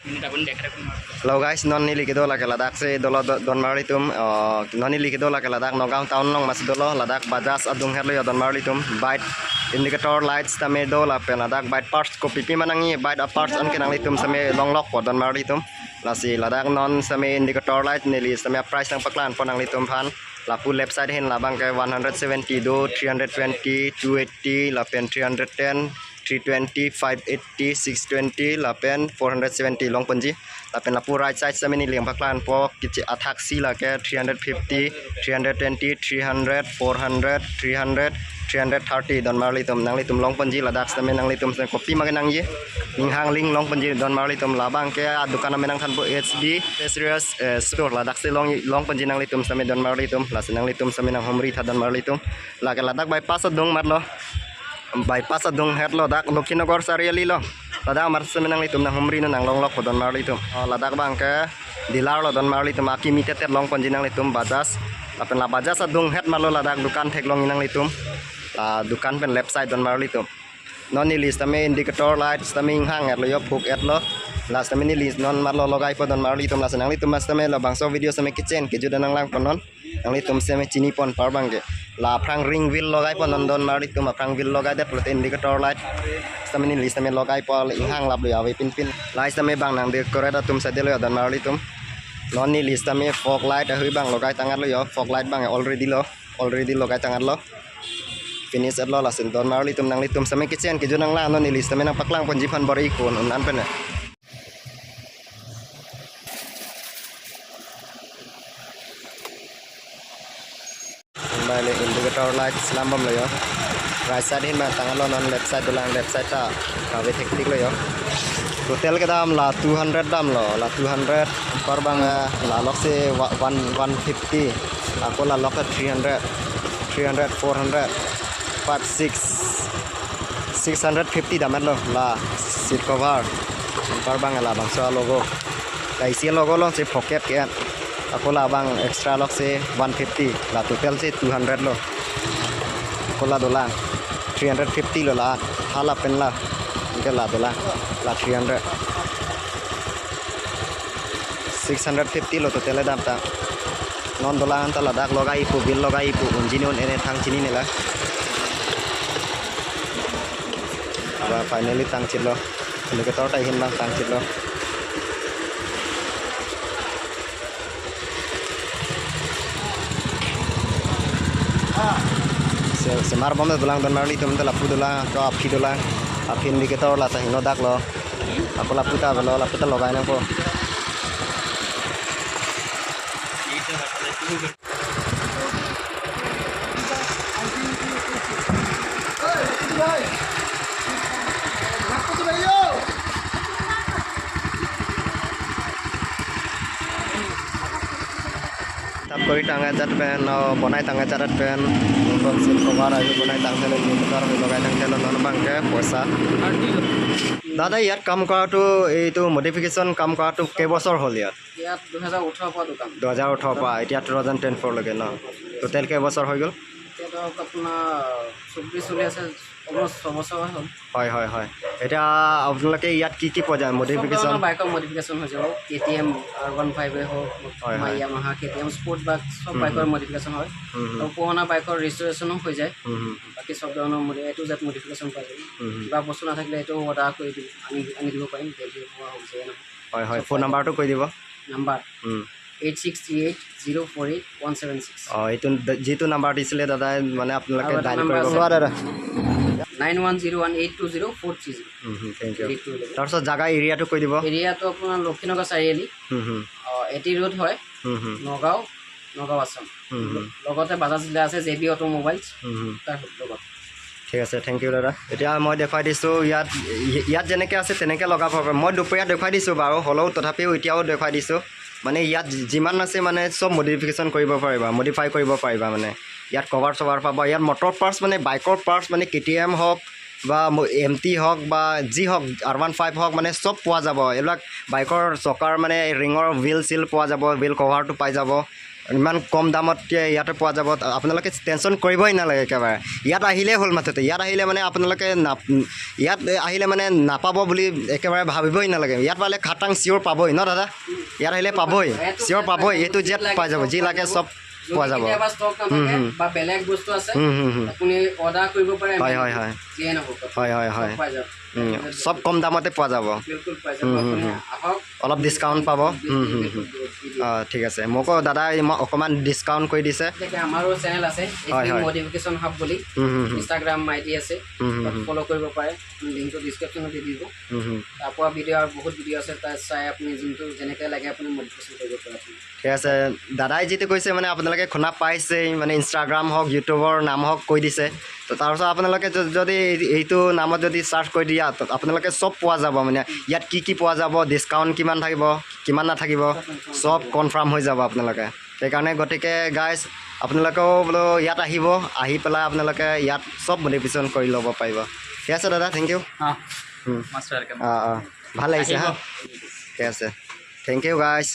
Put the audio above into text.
Hello guys, noni likido la ke Ladakh se dolo Donmari tum noni likido la ke Ladakh Nagaon town long mas dolo Ladakh Bajaj adung herlo Donmari tum bite indicator lights tame do la pe Ladakh bite parts ko pipi manangi bite parts an kenang litum same long lock ko Donmari tum la si Ladakh non same indicator light nili same price nang paklan ponang litum phan la pu left side hin la bang ke 170 do 320 280 la pen 310 320 580 620 la pen 470 long panji la pen la pu right side sa mini liang paklan po kichi attack si la ke 350 320 300 400 300 330 don marli tum nang litum long panji la dak sa men nang litum sa copy maganang ye ning hang ling long panji don marli tum la bang ke dukan menang than bo HB serious store la dak se long panji nang litum sa men don marli tum la nang litum sa men nang homri tha don marli tum la ke la dak bypass dong mat lo bypass adung herlo dak Lokinagar sariali lo ladak mar semenang litum nang humri nang long lok don marli tum ladak bang ke dilar lo don marli tum aki mitetet long panjinang litum Bajaj apen la Bajaj adung het malo ladak dukan thek long inang litum la dukan pen left side don marli tum non ni list tame indicator light tame hang et lo yo phuk et lo last tame ni list non marlo logai po don marli tum la senang litum mas tame lo bangso video same kitchen ke judan nang lang ponon nang litum same chini pon par bang ke la prang ring wheel logai pon don marli tum prang wheel logai det plot indicator light tame ni list tame logai pol hang lap lo ya pin pin light tame bang nang de koreda tum sa de lo don marli tum non ni list tame fog light hui bang logai tangat lo yo fog light bang already logai tangat lo finish at lo la sen don marli tum nang litum same kitchen ke junang la non ni list tame nang paklang pon jipan bori kon an pen le indicator light lambam lo yo right side hin ma tangan lo non left side dolang left side ta kawe teknik lo yo total ke dam la 200 dam lo la 200 par bang la lok se 150 aku la lok 300 400 5 6 650 dam lo la seat cover par bang la bang so logo kai si logo lo se pocket ke aku la bang extra lok se 150 la total se 200 lo aku la dolang 350 lo la hala pen la ke la dolang la 300 650 lo total dam ta non dolang ta la dak logai pu bil logai pu unjinon ene thang chini ne la aba finally tang chit lo indicator ta hin bang tang chit lo semar bom dolang don marli tum la pu dolang to api dolang api indicator la ta hino dak lo aku la puta velo la puta logai na ko koi tanga chat pen bonai tanga chat pen non sim cover ayu bonai tang thele ni motor logai tang thele non bang ke poisa dada yat kam kora tu ei tu modification kam kora tu ke bosor hol yat 2018 pa dukan 2018 pa etia 2010 lage na total ke bosor hoi gol এটা আপোনাৰ 24 চলি আছে almost 6 বছৰ হ'ল হয় এটা আপোনালোকে ইয়াত কি পজা মডিফিকেশন বাইকৰ মডিফিকেশন হৈ যাব KTM R15 হওক Yamaha KTM স্পোৰ্ট বাইক সব বাইকৰ মডিফিকেশন হয় আৰু পুৰণা বাইকৰ ৰেজিষ্ট্ৰেচনো হৈ যায় বাকি সব ধৰণৰ এটো জাত মডিফিকেশন পাই যায় কিবা বস্তু নাথাকিলে এটো অৰ্ডাৰ কৰি দিম আমি দিব পাৰিম ডেলিভাৰী হোৱা হৈ যায় হয় ফোন নাম্বাৰটো কৈ দিব নাম্বাৰ 8638048176 এইটো যেটো নাম্বাৰ দিছিলে দাদা মানে আপোনালোকে ডায়াল কৰিব দাদা 9101820430 থ্যাংক ইউ তাৰছত জাগা এৰিয়াটো কৈ দিব এৰিয়াটো আপোনাৰ লক্ষীনগৰ চাৰিআলি এটি ৰোড হয় নগাঁও আসাম লগতে বাজাজ জিলা আছে JB অটোমোবাইলছ তাৰ লগত ঠিক আছে থ্যাংক ইউ দাদা এতিয়া মই দেখাই দিছো ইয়াত যেনেকৈ আছে তেনেকৈ লগাব পাৰোঁ মই দুপৰীয়া দেখাই দিছো বাৰু হলেও তথাপিও এতিয়াও দেখাই দিছো মানে ইয়াত যিমান আছে মানে সব মডিফিকেশন কৰিব পাৰিবা মডিফাই কৰিব পাৰিবা মানে ইয়াত কভাৰ সভাৰ পাবা ইয়াত মটৰ পাৰ্টস মানে বাইকৰ পাৰ্টস মানে KTM হওক বা MT হওক বা যি হওক R15 হওক মানে চব পোৱা যাব এইবিলাক বাইকৰ চকাৰ মানে ৰিঙৰ হুইল চিল পোৱা যাব হুইল কভাৰটো পাই যাব ইমান কম দামত ইয়াতে পোৱা যাব আপোনালোকে টেনশ্যন কৰিবই নালাগে একেবাৰে ইয়াত আহিলেই হ'ল মাথতে ইয়াত আহিলে মানে আপোনালোকে ইয়াত আহিলে মানে নাপাব বুলি একেবাৰে ভাবিবই নালাগে ইয়াত পালে খাটাং চিয়'ৰ পাবই ন দাদা ইয়াত আহিলে পাবই চিয়'ৰ পাবই এইটো জেড পাই যাব যি লাগে চব পোৱা যাব বা বেলেগ বস্তু আছে আপুনি অৰ্ডাৰ কৰিব পাৰে হয় হয় হয় যিয়ে নহওক হয় হয় হয় পাই যাব চব কম দামতে পোৱা যাব বিলকুল পাই যাব আপুনি আহক অলপ ডিছকাউণ্ট পাব ঠিক আছে মোকো দাদাই অকণমান ডিছকাউণ্ট কৰি দিছে আমাৰো চেনেল আছে মডিফিকেশ্যন হাব বুলি ইনষ্টাগ্ৰাম আইডি আছে ফ'ল' কৰিব পাৰে লিংকটো ডিছক্ৰিপশ্যনত দি দিব তাৰপৰা ভিডিঅ' আৰু বহুত ভিডিঅ' আছে তাত চাই আপুনি যোনটো যেনেকৈ লাগে আপুনি মডিফিকেশ্যন কৰিব পাৰে ঠিক আছে দাদাই যিটো কৈছে মানে আপোনালোকে শুনা পাইছেই মানে ইনষ্টাগ্ৰাম হওক ইউটিউবৰ নাম হওক কৈ দিছে তো তাৰপিছত আপোনালোকে যদি এইটো নামত যদি চাৰ্চ কৰি দিয়া আপোনালোকে চব পোৱা যাব মানে ইয়াত কি পোৱা যাব ডিছকাউণ্ট কিমান থাকিব কিমান নাথাকিব চব কনফাৰ্ম হৈ যাব আপোনালোকে সেইকাৰণে গতিকে গাইজ আপোনালোকেও বোলো ইয়াত আহিব আহি পেলাই আপোনালোকে ইয়াত চব মডিফিকেশ্যন কৰি ল'ব পাৰিব ঠিক আছে দাদা থেংক ইউ ভাল লাগিছে হা ঠিক আছে থেংক ইউ গাইজ